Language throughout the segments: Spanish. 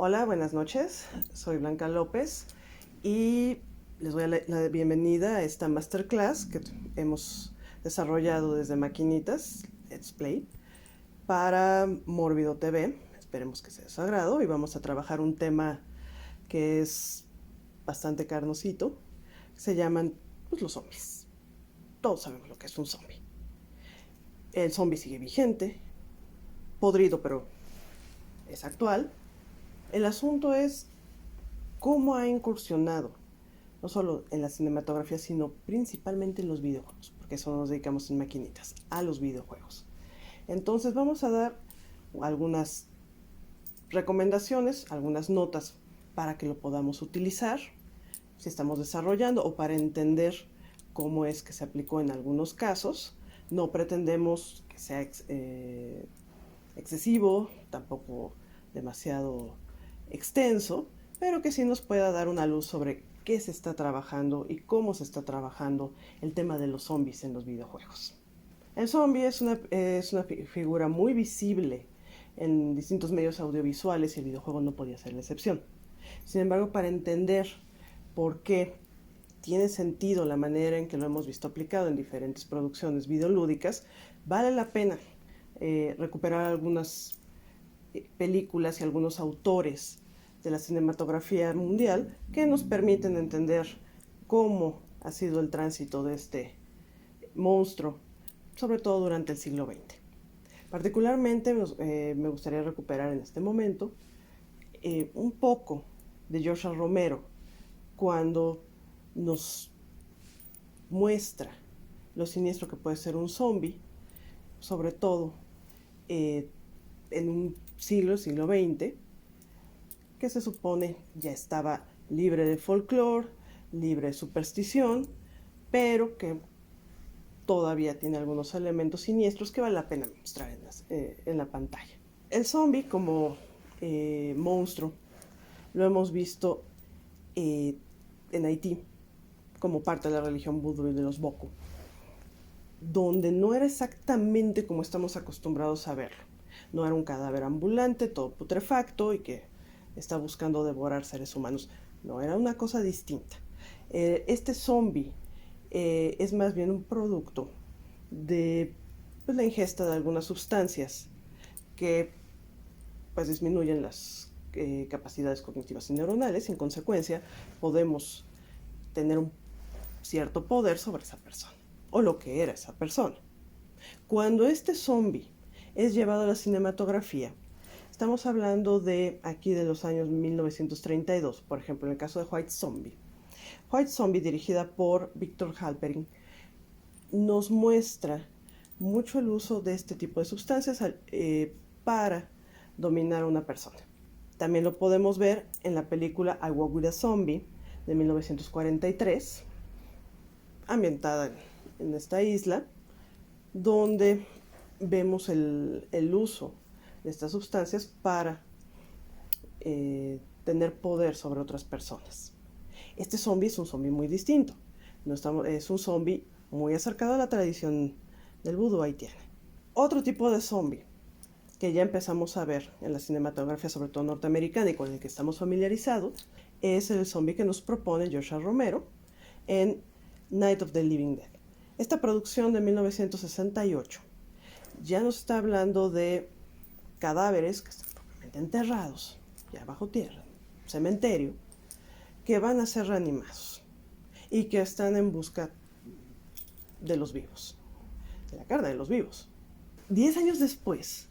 Hola, buenas noches. Soy Blanca López y les doy la bienvenida a esta masterclass que hemos desarrollado desde Maquinitas, Let's Play, para Mórbido TV. Esperemos que sea de su agrado y vamos a trabajar un tema que es bastante carnosito. Se llaman los zombies. Todos sabemos lo que es un zombie. El zombie sigue vigente, podrido pero es actual. El asunto es cómo ha incursionado, no solo en la cinematografía, sino principalmente en los videojuegos, porque eso nos dedicamos en Maquinitas, a los videojuegos. Entonces vamos a dar algunas recomendaciones, algunas notas para que lo podamos utilizar si estamos desarrollando o para entender cómo es que se aplicó en algunos casos. No pretendemos que sea excesivo, tampoco demasiado extenso, pero que sí nos pueda dar una luz sobre qué se está trabajando y cómo se está trabajando el tema de los zombies en los videojuegos. El zombie es una figura muy visible en distintos medios audiovisuales y el videojuego no podía ser la excepción. Sin embargo, para entender por qué tiene sentido la manera en que lo hemos visto aplicado en diferentes producciones videolúdicas, vale la pena recuperar algunas películas y algunos autores de la cinematografía mundial que nos permiten entender cómo ha sido el tránsito de este monstruo, sobre todo durante el siglo XX. Particularmente me gustaría recuperar en este momento un poco de George Romero cuando nos muestra lo siniestro que puede ser un zombie, sobre todo en un siglo XX, que se supone ya estaba libre de folclore, libre de superstición, pero que todavía tiene algunos elementos siniestros que vale la pena mostrar en la pantalla. El zombie como monstruo lo hemos visto en Haití como parte de la religión vudú y de los Boku, donde no era exactamente como estamos acostumbrados a verlo. No era un cadáver ambulante, todo putrefacto y que está buscando devorar seres humanos. No, era una cosa distinta. Este zombie es más bien un producto de la ingesta de algunas sustancias que pues disminuyen las capacidades cognitivas y neuronales. En consecuencia, podemos tener un cierto poder sobre esa persona, o lo que era esa persona. Cuando este zombie es llevado a la cinematografía, estamos hablando de aquí de los años 1932, por ejemplo, en el caso de White Zombie. White Zombie, dirigida por Victor Halperin, nos muestra mucho el uso de este tipo de sustancias para dominar a una persona. También lo podemos ver en la película I Walk with a Zombie de 1943, ambientada en esta isla, donde vemos el uso de estas sustancias para tener poder sobre otras personas. Este zombie es un zombie muy distinto. Es un zombie muy acercado a la tradición del vudú haitiana. Otro tipo de zombie que ya empezamos a ver en la cinematografía, sobre todo norteamericana, y con el que estamos familiarizados, es el zombie que nos propone George Romero en Night of the Living Dead. Esta producción de 1968 ya nos está hablando de cadáveres que están propiamente enterrados, ya bajo tierra, cementerio, que van a ser reanimados y que están en busca de los vivos, de la carne de los vivos. 10 años después,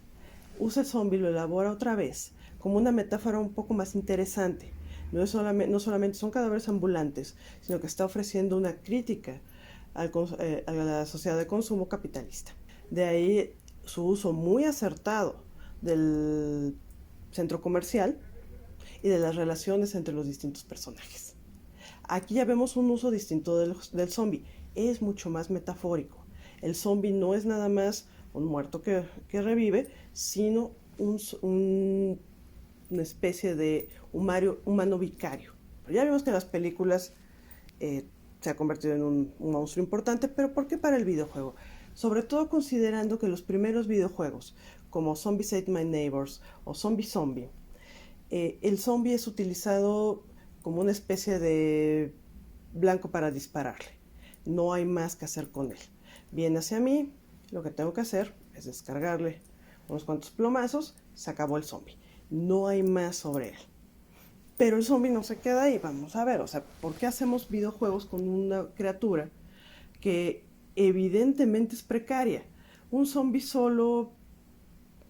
usa el zombie, lo elabora otra vez como una metáfora un poco más interesante. No solamente son cadáveres ambulantes, sino que está ofreciendo una crítica a la sociedad de consumo capitalista. De ahí su uso muy acertado del centro comercial y de las relaciones entre los distintos personajes. Aquí ya vemos un uso distinto del zombie. Es mucho más metafórico. El zombie no es nada más un muerto que revive, sino una especie de humano vicario. Pero ya vimos que en las películas se ha convertido en un monstruo importante, pero ¿por qué para el videojuego? Sobre todo considerando que los primeros videojuegos, como Zombies Ate My Neighbors o Zombie Zombie, El zombie es utilizado como una especie de blanco para dispararle. No hay más que hacer con él. Viene hacia mí, lo que tengo que hacer es descargarle unos cuantos plomazos, se acabó el zombie. No hay más sobre él. Pero el zombie no se queda ahí, vamos a ver, o sea, ¿por qué hacemos videojuegos con una criatura que evidentemente es precaria? Un zombie solo,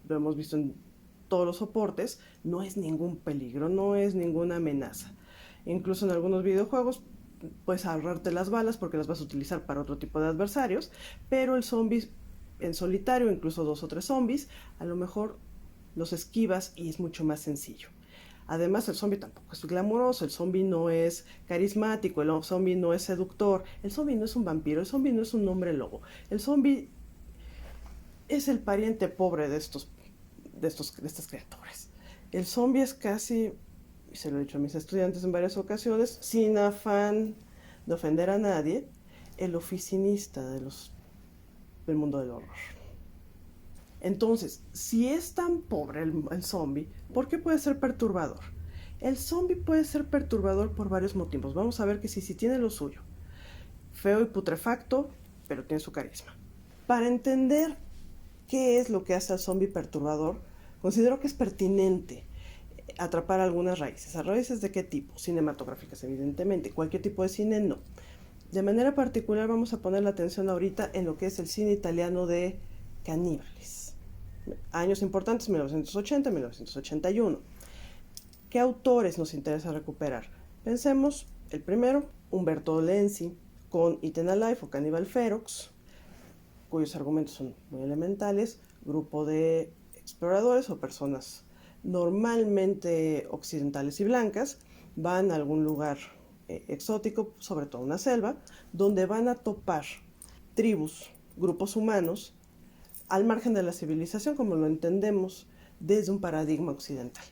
lo hemos visto en todos los soportes, no es ningún peligro, no es ninguna amenaza. Incluso en algunos videojuegos puedes ahorrarte las balas porque las vas a utilizar para otro tipo de adversarios, pero el zombie en solitario, incluso 2 o 3 zombies, a lo mejor los esquivas y es mucho más sencillo. Además, el zombie tampoco es glamoroso, el zombie no es carismático, el zombie no es seductor, el zombie no es un vampiro, el zombie no es un hombre lobo. El zombie es el pariente pobre de estas criaturas. El zombie es casi, y se lo he dicho a mis estudiantes en varias ocasiones, sin afán de ofender a nadie, el oficinista del mundo del horror. Entonces, si es tan pobre el zombie, ¿por qué puede ser perturbador? El zombie puede ser perturbador por varios motivos. Vamos a ver que sí tiene lo suyo. Feo y putrefacto, pero tiene su carisma. Para entender qué es lo que hace al zombie perturbador, considero que es pertinente atrapar algunas raíces. ¿A raíces de qué tipo? Cinematográficas, evidentemente. Cualquier tipo de cine, no. De manera particular vamos a poner la atención ahorita en lo que es el cine italiano de caníbales. Años importantes, 1980, 1981. ¿Qué autores nos interesa recuperar? Pensemos, el primero, Umberto Lenzi, con Eaten Alive o Cannibal Ferox, cuyos argumentos son muy elementales, grupo de exploradores o personas normalmente occidentales y blancas, van a algún lugar exótico, sobre todo una selva, donde van a topar tribus, grupos humanos, al margen de la civilización como lo entendemos desde un paradigma occidental.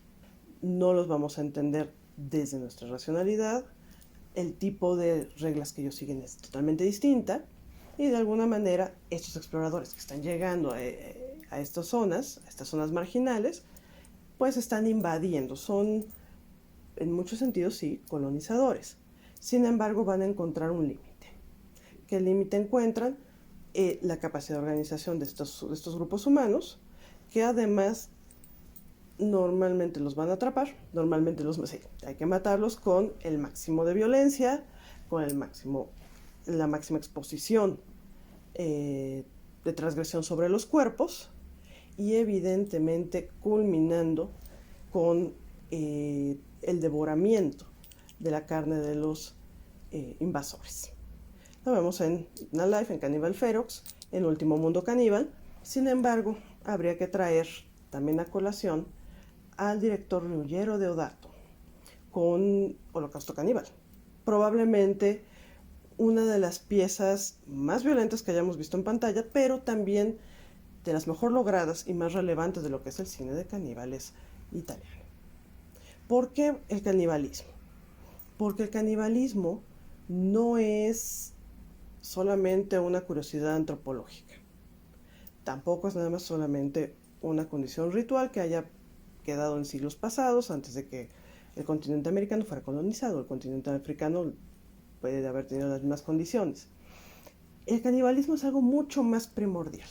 No los vamos a entender desde nuestra racionalidad, el tipo de reglas que ellos siguen es totalmente distinta y de alguna manera estos exploradores que están llegando a estas zonas marginales, pues están invadiendo, son en muchos sentidos sí colonizadores. Sin embargo, van a encontrar un límite. ¿Qué límite encuentran? La capacidad de organización de estos grupos humanos, que además normalmente los van a atrapar, sí, hay que matarlos con el máximo de violencia, con la máxima exposición de transgresión sobre los cuerpos y evidentemente culminando con el devoramiento de la carne de los invasores. Lo vemos en Alive, en Cannibal Ferox, en Último Mundo Caníbal. Sin embargo, habría que traer también a colación al director Ruggero Deodato con Holocausto Caníbal. Probablemente una de las piezas más violentas que hayamos visto en pantalla, pero también de las mejor logradas y más relevantes de lo que es el cine de caníbales italiano. ¿Por qué el canibalismo? Porque el canibalismo no es solamente una curiosidad antropológica. Tampoco es nada más solamente una condición ritual que haya quedado en siglos pasados, antes de que el continente americano fuera colonizado. El continente africano puede haber tenido las mismas condiciones. El canibalismo es algo mucho más primordial.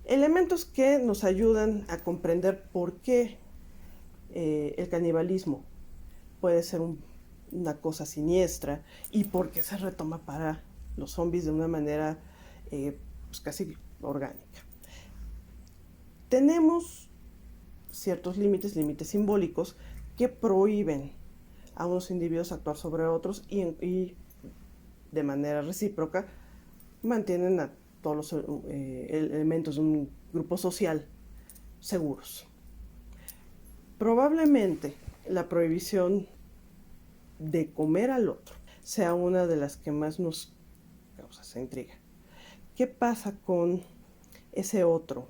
Elementos que nos ayudan a comprender por qué el canibalismo puede ser una cosa siniestra y por qué se retoma para los zombies de una manera pues casi orgánica. Tenemos ciertos límites simbólicos que prohíben a unos individuos actuar sobre otros y de manera recíproca mantienen a todos los elementos de un grupo social seguros. Probablemente la prohibición de comer al otro sea una de las que más nos causa esa intriga. ¿Qué pasa con ese otro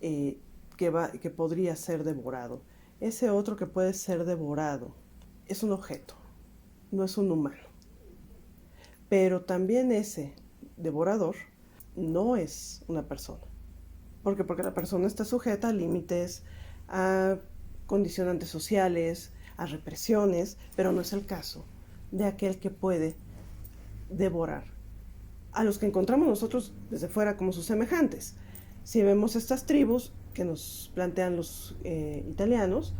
que podría ser devorado? Ese otro que puede ser devorado es un objeto, no es un humano. Pero también ese devorador no es una persona. ¿Por qué? Porque la persona está sujeta a límites, a condicionantes sociales, a represiones, pero no es el caso de aquel que puede devorar a los que encontramos nosotros desde fuera como sus semejantes. Si vemos estas tribus que nos plantean los italianos,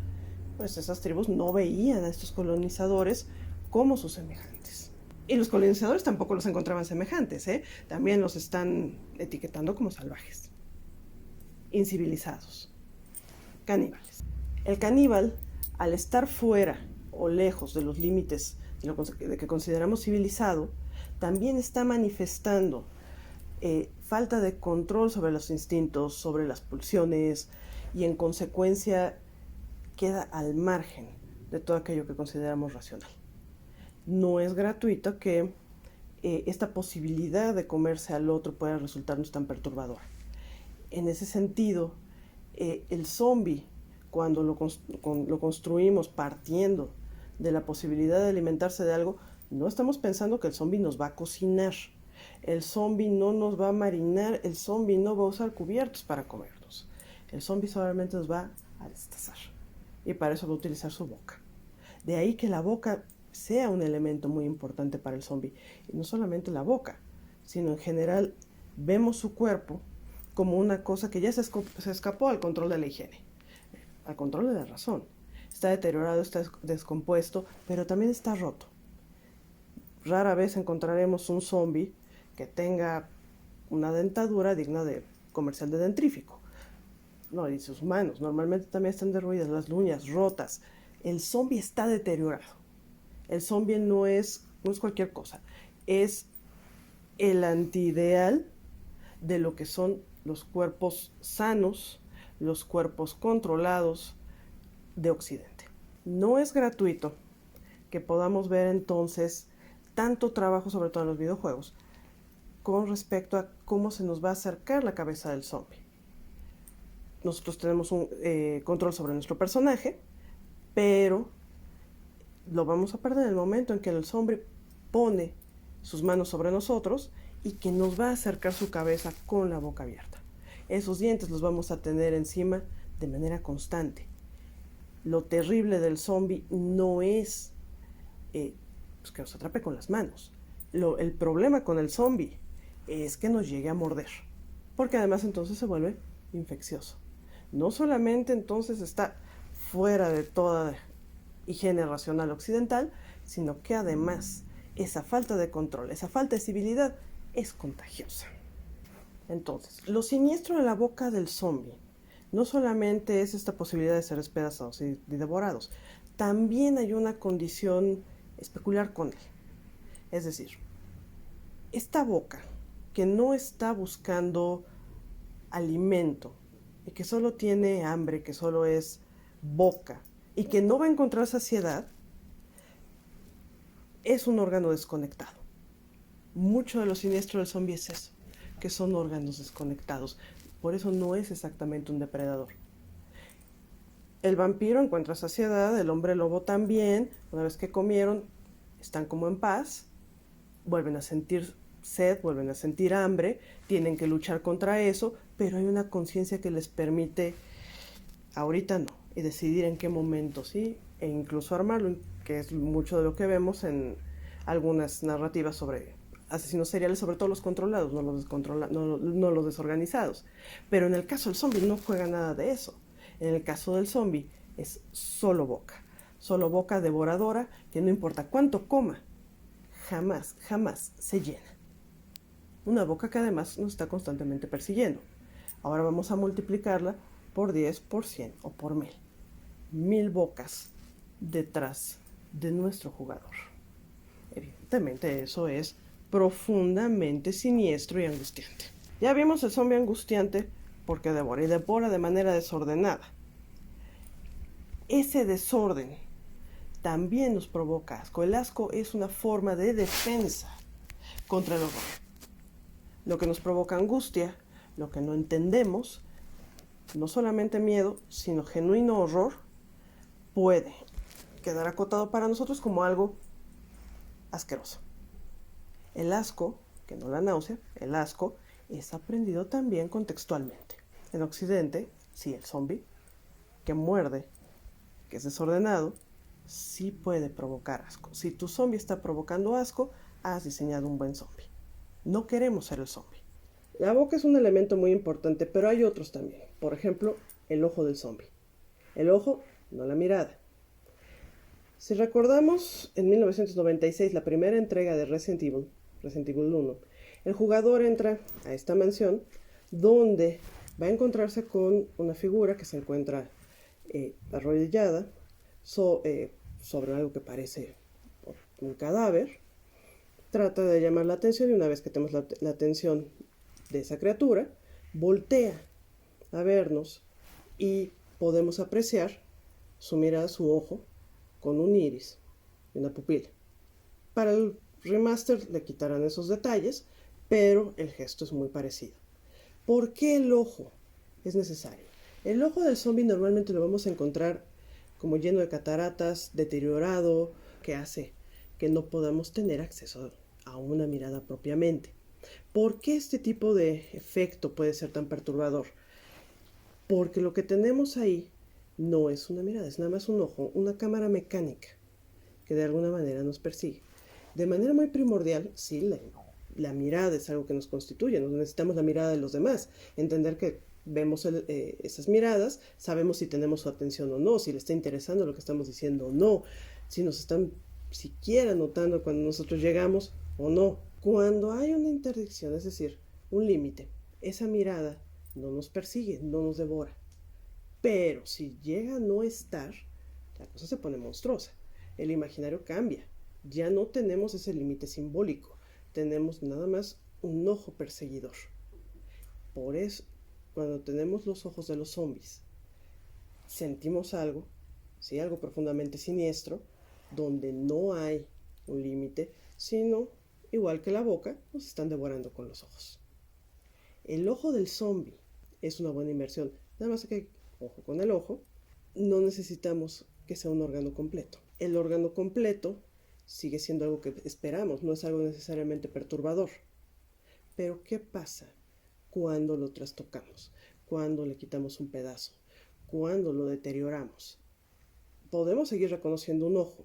pues esas tribus no veían a estos colonizadores como sus semejantes. Y los colonizadores tampoco los encontraban semejantes, también los están etiquetando como salvajes, incivilizados, caníbales. El caníbal, al estar fuera o lejos de los límites de que consideramos civilizado, también está manifestando falta de control sobre los instintos, sobre las pulsiones, y en consecuencia queda al margen de todo aquello que consideramos racional. No es gratuito que esta posibilidad de comerse al otro pueda resultarnos tan perturbadora. En ese sentido, el zombie, cuando lo construimos partiendo de la posibilidad de alimentarse de algo, no estamos pensando que el zombie nos va a cocinar, el zombie no nos va a marinar, el zombie no va a usar cubiertos para comernos. El zombie solamente nos va a destazar, y para eso va a utilizar su boca. De ahí que la boca sea un elemento muy importante para el zombie. Y no solamente la boca, sino en general vemos su cuerpo como una cosa que ya se escapó al control de la higiene, al control de la razón. Está deteriorado, está descompuesto, pero también está roto. Rara vez encontraremos un zombie que tenga una dentadura digna de comercial de dentrífico. No, y sus manos normalmente también están derruidas, las uñas rotas. El zombie está deteriorado. El zombie no es cualquier cosa. Es el antiideal de lo que son los cuerpos sanos, los cuerpos controlados de Occidente. No es gratuito que podamos ver entonces tanto trabajo, sobre todo en los videojuegos, con respecto a cómo se nos va a acercar la cabeza del zombie. Nosotros tenemos un control sobre nuestro personaje, pero lo vamos a perder en el momento en que el zombie pone sus manos sobre nosotros y que nos va a acercar su cabeza con la boca abierta. Esos dientes los vamos a tener encima de manera constante. Lo terrible del zombie no es pues que nos atrape con las manos. El problema con el zombie es que nos llegue a morder, porque además entonces se vuelve infeccioso. No solamente entonces está fuera de toda higiene racional occidental, sino que además esa falta de control, esa falta de civilidad es contagiosa. Entonces, lo siniestro de la boca del zombie no solamente es esta posibilidad de ser despedazados y devorados, también hay una condición especular con él. Es decir, esta boca que no está buscando alimento y que solo tiene hambre, que solo es boca y que no va a encontrar saciedad, es un órgano desconectado. Mucho de lo siniestro del zombie es eso, que son órganos desconectados. Por eso no es exactamente un depredador. El vampiro encuentra saciedad, el hombre lobo también. Una vez que comieron, están como en paz, vuelven a sentir sed, vuelven a sentir hambre, tienen que luchar contra eso, pero hay una conciencia que les permite, ahorita no, y decidir en qué momento sí, e incluso armarlo, que es mucho de lo que vemos en algunas narrativas sobre asesinos seriales, sobre todo los controlados, no los desorganizados. Pero en el caso del zombie no juega nada de eso. En el caso del zombie es solo boca devoradora, que no importa cuánto coma, jamás se llena. Una boca que además nos está constantemente persiguiendo. Ahora vamos a multiplicarla por 10, por 100 o por 1000. 1000 bocas detrás de nuestro jugador. Evidentemente eso es profundamente siniestro y angustiante. Ya vimos el zombie angustiante porque devora y devora de manera desordenada. Ese desorden también nos provoca asco. El asco es una forma de defensa contra el horror. Lo que nos provoca angustia, lo que no entendemos, no solamente miedo, sino genuino horror, puede quedar acotado para nosotros como algo asqueroso. El asco, que no la náusea, el asco es aprendido también contextualmente. En Occidente, sí, el zombie que muerde que es desordenado, sí puede provocar asco. Si tu zombie está provocando asco, has diseñado un buen zombie. No queremos ser el zombie. La boca es un elemento muy importante, pero hay otros también. Por ejemplo, el ojo del zombie. El ojo, no la mirada. Si recordamos, en 1996, la primera entrega de Resident Evil 1, el jugador entra a esta mansión donde va a encontrarse con una figura que se encuentra arrodillada sobre algo que parece un cadáver. Trata de llamar la atención y una vez que tenemos la atención de esa criatura, voltea a vernos y podemos apreciar su mirada, su ojo, con un iris y una pupila. Para el remaster le quitarán esos detalles, pero el gesto es muy parecido. ¿Por qué el ojo es necesario? El ojo del zombie normalmente lo vamos a encontrar como lleno de cataratas, deteriorado, que hace que no podamos tener acceso a una mirada propiamente. ¿Por qué este tipo de efecto puede ser tan perturbador? Porque lo que tenemos ahí no es una mirada, es nada más un ojo, una cámara mecánica que de alguna manera nos persigue. De manera muy primordial, sí, la mirada es algo que nos constituye, no necesitamos la mirada de los demás, entender que vemos esas miradas, sabemos si tenemos su atención o no, si le está interesando lo que estamos diciendo o no, si nos están siquiera notando cuando nosotros llegamos o no. Cuando hay una interdicción, es decir, un límite, esa mirada no nos persigue, no nos devora. Pero si llega a no estar, la cosa se pone monstruosa. El imaginario cambia. Ya no tenemos ese límite simbólico. Tenemos nada más un ojo perseguidor. Por eso, cuando tenemos los ojos de los zombies, sentimos algo, ¿sí? Algo profundamente siniestro, donde no hay un límite, sino, igual que la boca, nos están devorando con los ojos. El ojo del zombie es una buena inversión. Nada más que, ojo con el ojo, no necesitamos que sea un órgano completo. El órgano completo sigue siendo algo que esperamos, no es algo necesariamente perturbador. Pero ¿qué pasa cuando lo trastocamos? Cuando le quitamos un pedazo, cuando lo deterioramos. Podemos seguir reconociendo un ojo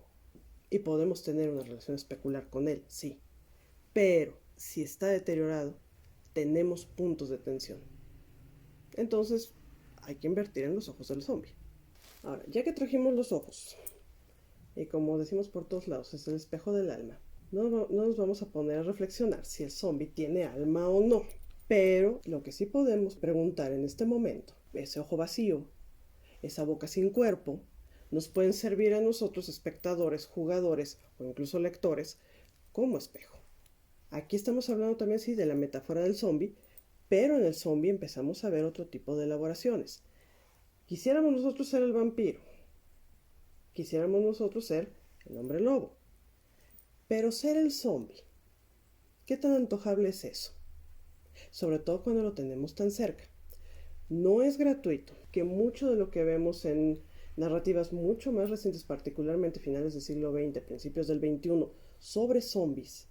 y podemos tener una relación especular con él, sí. Pero si está deteriorado, tenemos puntos de tensión. Entonces, hay que invertir en los ojos del zombie. Ahora, ya que trajimos los ojos, y como decimos por todos lados, es el espejo del alma, no nos vamos a poner a reflexionar si el zombie tiene alma o no. Pero lo que sí podemos preguntar en este momento, ese ojo vacío, esa boca sin cuerpo, nos pueden servir a nosotros, espectadores, jugadores o incluso lectores, como espejo. Aquí estamos hablando también, sí, de la metáfora del zombie, pero en el zombie empezamos a ver otro tipo de elaboraciones. Quisiéramos nosotros ser el vampiro, quisiéramos nosotros ser el hombre lobo, pero ser el zombie, ¿qué tan antojable es eso? Sobre todo cuando lo tenemos tan cerca. No es gratuito que mucho de lo que vemos en narrativas mucho más recientes, particularmente finales del siglo XX, principios del XXI, sobre zombies,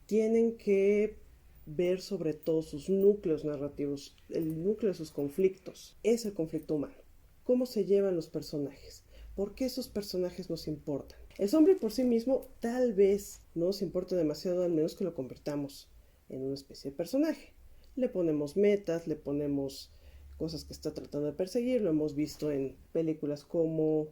tienen que ver sobre todo sus núcleos narrativos, el núcleo de sus conflictos. Es el conflicto humano. ¿Cómo se llevan los personajes? ¿Por qué esos personajes nos importan? El zombie por sí mismo tal vez no nos importe demasiado, al menos que lo convirtamos en una especie de personaje. Le ponemos metas, le ponemos cosas que está tratando de perseguir. Lo hemos visto en películas como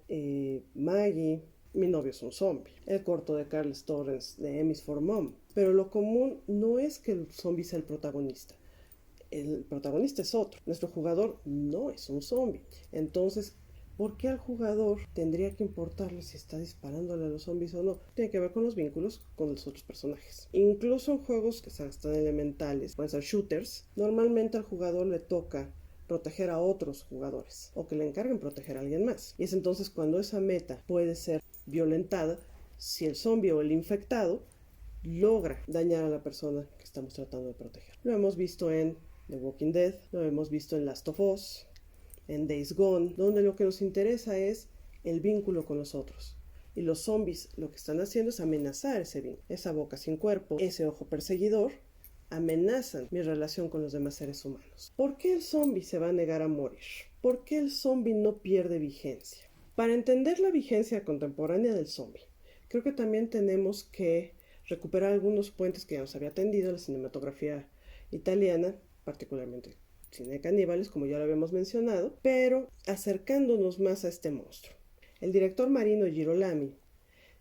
Maggie, Mi novio es un zombie, el corto de Carles Torrens de M is for Mom. Pero lo común no es que el zombie sea el protagonista. El protagonista es otro. Nuestro jugador no es un zombie. Entonces, ¿por qué al jugador tendría que importarle si está disparándole a los zombies o no? Tiene que ver con los vínculos con los otros personajes. Incluso en juegos que están elementales, pueden ser shooters, normalmente al jugador le toca proteger a otros jugadores o que le encarguen proteger a alguien más. Y es entonces cuando esa meta puede ser violentada si el zombie o el infectado logra dañar a la persona que estamos tratando de proteger. Lo hemos visto en The Walking Dead, lo hemos visto en Last of Us, en Days Gone, donde lo que nos interesa es el vínculo con los otros. Y los zombies lo que están haciendo es amenazar ese vínculo. Esa boca sin cuerpo, ese ojo perseguidor, amenazan mi relación con los demás seres humanos. ¿Por qué el zombie se va a negar a morir? ¿Por qué el zombie no pierde vigencia? Para entender la vigencia contemporánea del zombie, creo que también tenemos que recuperar algunos puentes que ya nos había tendido la cinematografía italiana, particularmente cine de caníbales, como ya lo habíamos mencionado, pero acercándonos más a este monstruo. El director Marino Girolami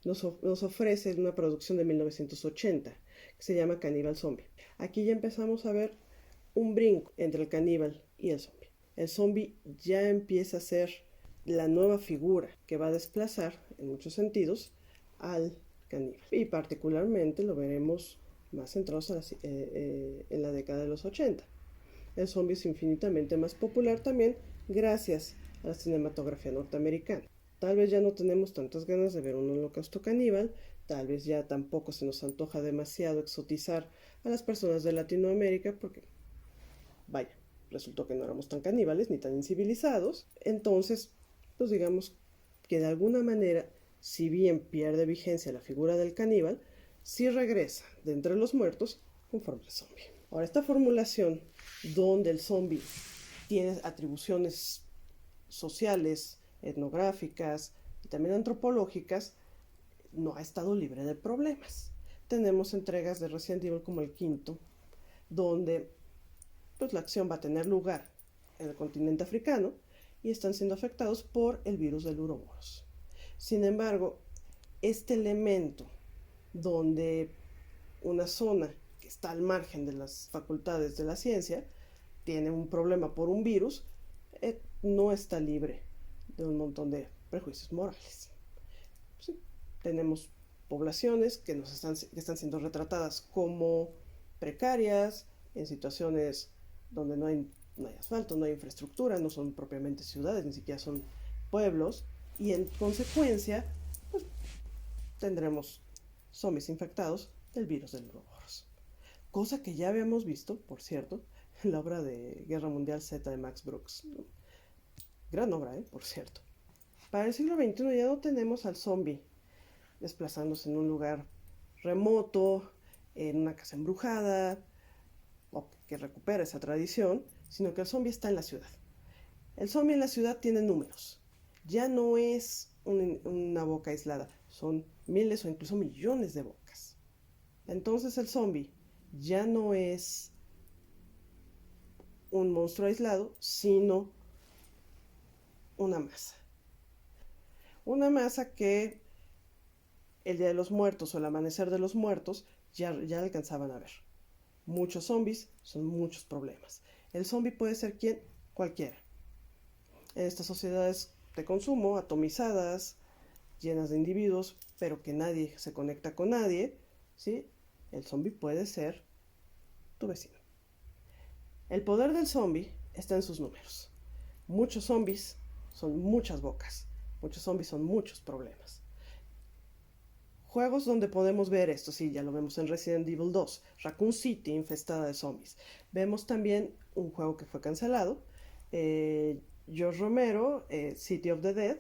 nos ofrece una producción de 1980 que se llama Caníbal Zombie. Aquí ya empezamos a ver un brinco entre el caníbal y el zombie. El zombie ya empieza a ser la nueva figura que va a desplazar, en muchos sentidos, al caníbal. Y particularmente lo veremos más centrados en la década de los 80. El zombie es infinitamente más popular también gracias a la cinematografía norteamericana. Tal vez ya no tenemos tantas ganas de ver un holocausto caníbal, tal vez ya tampoco se nos antoja demasiado exotizar a las personas de Latinoamérica porque, vaya, resultó que no éramos tan caníbales ni tan incivilizados. Entonces, pues digamos que de alguna manera, si bien pierde vigencia la figura del caníbal, sí regresa de entre los muertos conforme al zombie. Ahora, esta formulación donde el zombie tiene atribuciones sociales, etnográficas y también antropológicas, no ha estado libre de problemas. Tenemos entregas de Resident Evil como el quinto, donde pues, la acción va a tener lugar en el continente africano y están siendo afectados por el virus del uroboros. Sin embargo, este elemento donde una zona que está al margen de las facultades de la ciencia tiene un problema por un virus, no está libre de un montón de prejuicios morales. Sí, tenemos poblaciones que están siendo retratadas como precarias, en situaciones donde no hay asfalto, no hay infraestructura, no son propiamente ciudades, ni siquiera son pueblos, y en consecuencia pues, tendremos zombies infectados del virus del uroboros. Cosa que ya habíamos visto, por cierto, en la obra de Guerra Mundial Z de Max Brooks. Gran obra, por cierto. Para el siglo XXI ya no tenemos al zombie desplazándose en un lugar remoto, en una casa embrujada, o que recupera esa tradición, sino que el zombie está en la ciudad. El zombie en la ciudad tiene números. Ya no es una boca aislada, son miles o incluso millones de bocas. Entonces el zombie ya no es un monstruo aislado, sino una masa. Una masa que el Día de los Muertos o el Amanecer de los Muertos ya alcanzaban a ver. Muchos zombies son muchos problemas. El zombie puede ser quien, cualquiera. En estas sociedades de consumo, atomizadas, llenas de individuos, pero que nadie se conecta con nadie, ¿sí? El zombie puede ser tu vecino. El poder del zombie está en sus números. Muchos zombies son muchas bocas. Muchos zombies son muchos problemas. Juegos donde podemos ver esto, sí, ya lo vemos en Resident Evil 2, Raccoon City infestada de zombies. Vemos también un juego que fue cancelado, George Romero, City of the Dead,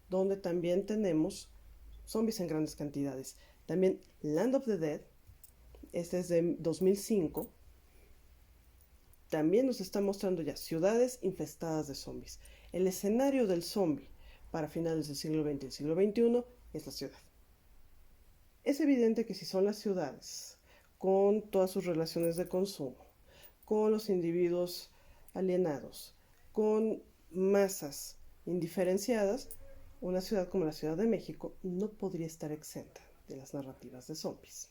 donde también tenemos zombies en grandes cantidades. También Land of the Dead, este es de 2005, también nos está mostrando ya ciudades infestadas de zombies. El escenario del zombie para finales del siglo XX y el siglo XXI es la ciudad. Es evidente que si son las ciudades, con todas sus relaciones de consumo, con los individuos alienados, con masas indiferenciadas, una ciudad como la Ciudad de México no podría estar exenta de las narrativas de zombies.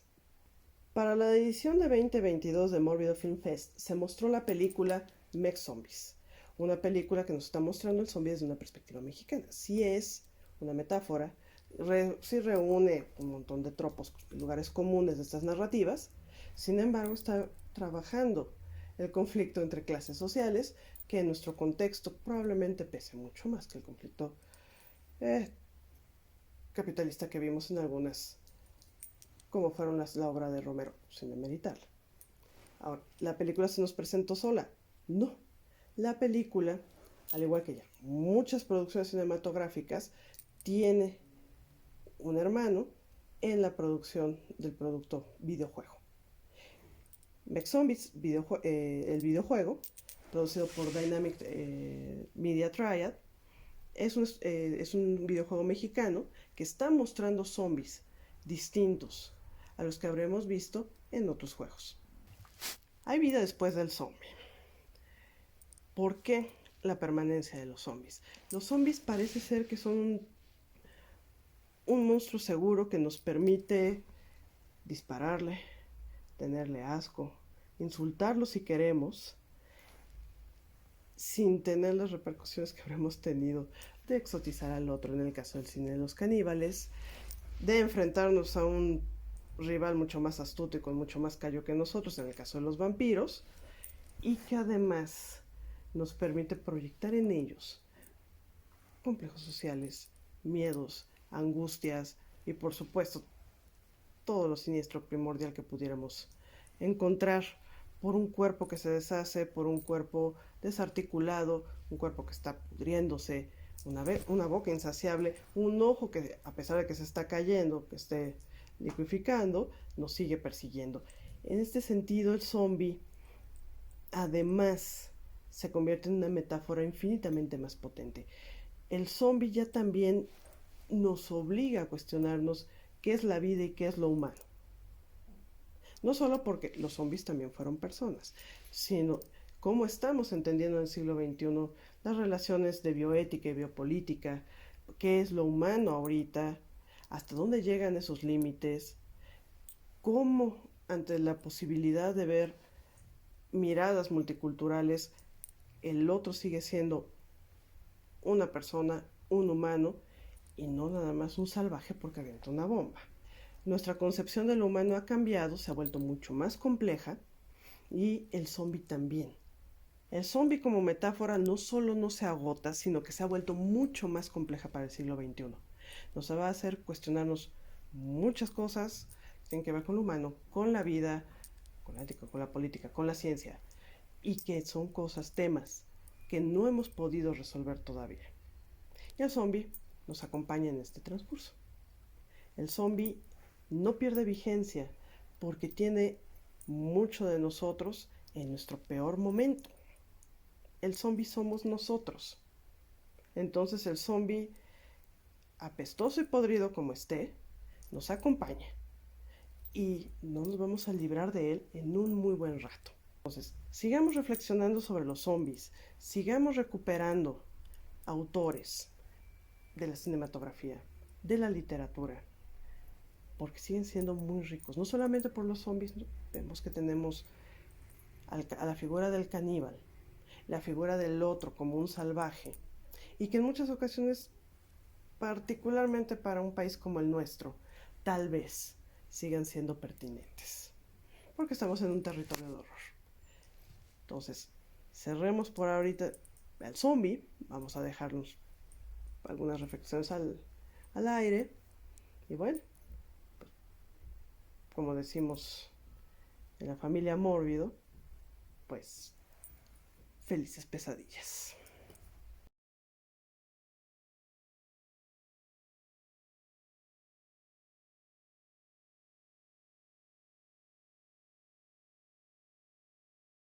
Para la edición de 2022 de Mórbido Film Fest se mostró la película Mex Zombies, una película que nos está mostrando el zombie desde una perspectiva mexicana. Sí es una metáfora, sí reúne un montón de tropos, lugares comunes de estas narrativas, sin embargo está trabajando el conflicto entre clases sociales, que en nuestro contexto probablemente pese mucho más que el conflicto capitalista que vimos en algunas, como fueron la obra de Romero, sin demeritarla. Ahora, ¿la película se nos presentó sola? No. La película, al igual que ya muchas producciones cinematográficas, tiene un hermano en la producción del producto videojuego. Mex Zombies, el videojuego, producido por Dynamic Media Triad, Es un videojuego mexicano que está mostrando zombies distintos a los que habremos visto en otros juegos. Hay vida después del zombie. ¿Por qué la permanencia de los zombies? Los zombies parece ser que son un monstruo seguro que nos permite dispararle, tenerle asco, insultarlo si queremos, sin tener las repercusiones que habremos tenido de exotizar al otro en el caso del cine de los caníbales, de enfrentarnos a un rival mucho más astuto y con mucho más callo que nosotros en el caso de los vampiros, y que además nos permite proyectar en ellos complejos sociales, miedos, angustias y por supuesto todo lo siniestro primordial que pudiéramos encontrar por un cuerpo que se deshace, por un cuerpo desarticulado, un cuerpo que está pudriéndose, una boca insaciable, un ojo que a pesar de que se está cayendo, que esté liquificando, nos sigue persiguiendo. En este sentido, el zombie además se convierte en una metáfora infinitamente más potente. El zombie ya también nos obliga a cuestionarnos qué es la vida y qué es lo humano. No solo porque los zombies también fueron personas, sino cómo estamos entendiendo en el siglo XXI las relaciones de bioética y biopolítica, qué es lo humano ahorita, hasta dónde llegan esos límites, cómo ante la posibilidad de ver miradas multiculturales, el otro sigue siendo una persona, un humano, y no nada más un salvaje porque avienta una bomba. Nuestra concepción de lo humano ha cambiado, se ha vuelto mucho más compleja y el zombie también. El zombie como metáfora no solo no se agota, sino que se ha vuelto mucho más compleja para el siglo XXI. Nos va a hacer cuestionarnos muchas cosas que tienen que ver con lo humano, con la vida, con la ética, con la política, con la ciencia, y que son cosas, temas que no hemos podido resolver todavía. Y el zombie nos acompaña en este transcurso. El zombie no pierde vigencia porque tiene mucho de nosotros en nuestro peor momento. El zombie somos nosotros. Entonces el zombie, apestoso y podrido como esté, nos acompaña y no nos vamos a librar de él en un muy buen rato. Entonces, sigamos reflexionando sobre los zombies, sigamos recuperando autores de la cinematografía, de la literatura, porque siguen siendo muy ricos, no solamente por los zombies, ¿no? Vemos que tenemos a la figura del caníbal, la figura del otro como un salvaje, y que en muchas ocasiones, particularmente para un país como el nuestro, tal vez sigan siendo pertinentes, porque estamos en un territorio de horror. Entonces, cerremos por ahorita el zombie, vamos a dejarnos algunas reflexiones al aire, y bueno, como decimos en la familia Mórbido, pues felices pesadillas.